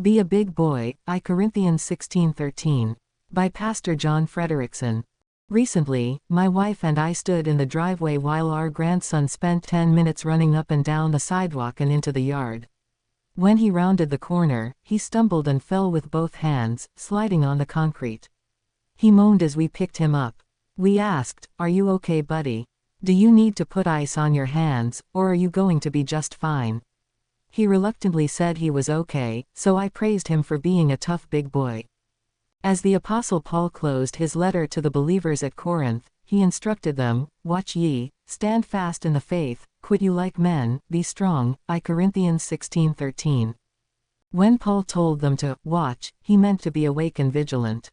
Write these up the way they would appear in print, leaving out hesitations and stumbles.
Be a Big Boy, I Corinthians 16:13. By Pastor John Frederickson. Recently, my wife and I stood in the driveway while our grandson spent 10 minutes running up and down the sidewalk and into the yard. When he rounded the corner, he stumbled and fell with both hands, sliding on the concrete. He moaned as we picked him up. We asked, "Are you okay, buddy? Do you need to put ice on your hands, or are you going to be just fine?" He reluctantly said he was okay, so I praised him for being a tough big boy. As the Apostle Paul closed his letter to the believers at Corinth, he instructed them, "Watch ye, stand fast in the faith, quit you like men, be strong," I Corinthians 16:13. When Paul told them to watch, he meant to be awake and vigilant.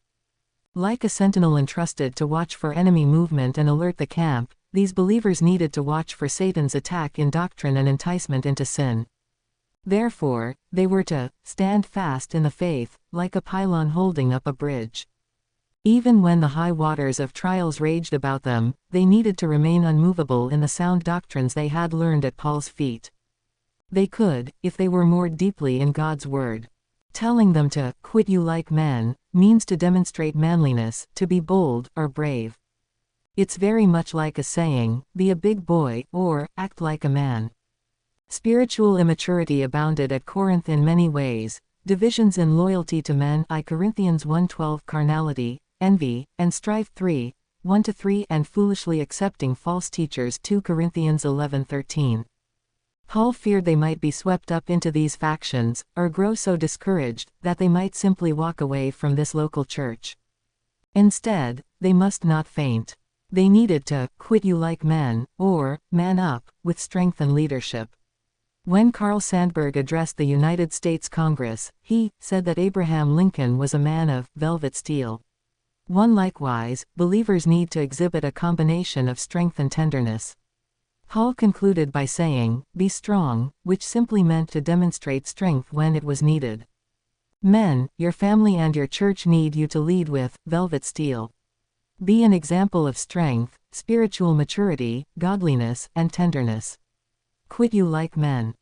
Like a sentinel entrusted to watch for enemy movement and alert the camp, these believers needed to watch for Satan's attack in doctrine and enticement into sin. Therefore, they were to stand fast in the faith, like a pylon holding up a bridge. Even when the high waters of trials raged about them, they needed to remain unmovable in the sound doctrines they had learned at Paul's feet. They could, if they were moored deeply in God's word. Telling them to quit you like men means to demonstrate manliness, to be bold or brave. It's very much like a saying, be a big boy, or act like a man. Spiritual immaturity abounded at Corinth in many ways: divisions in loyalty to men, I Corinthians 1:12, carnality, envy, and strife 1-3, and foolishly accepting false teachers, 2 Corinthians 11:13. Paul feared they might be swept up into these factions, or grow so discouraged that they might simply walk away from this local church. Instead, they must not faint. They needed to quit you like men, or man up, with strength and leadership. When Carl Sandburg addressed the United States Congress, he said that Abraham Lincoln was a man of velvet steel. Likewise, believers need to exhibit a combination of strength and tenderness. Paul concluded by saying, "Be strong," which simply meant to demonstrate strength when it was needed. Men, your family and your church need you to lead with velvet steel. Be an example of strength, spiritual maturity, godliness, and tenderness. Quit you like men.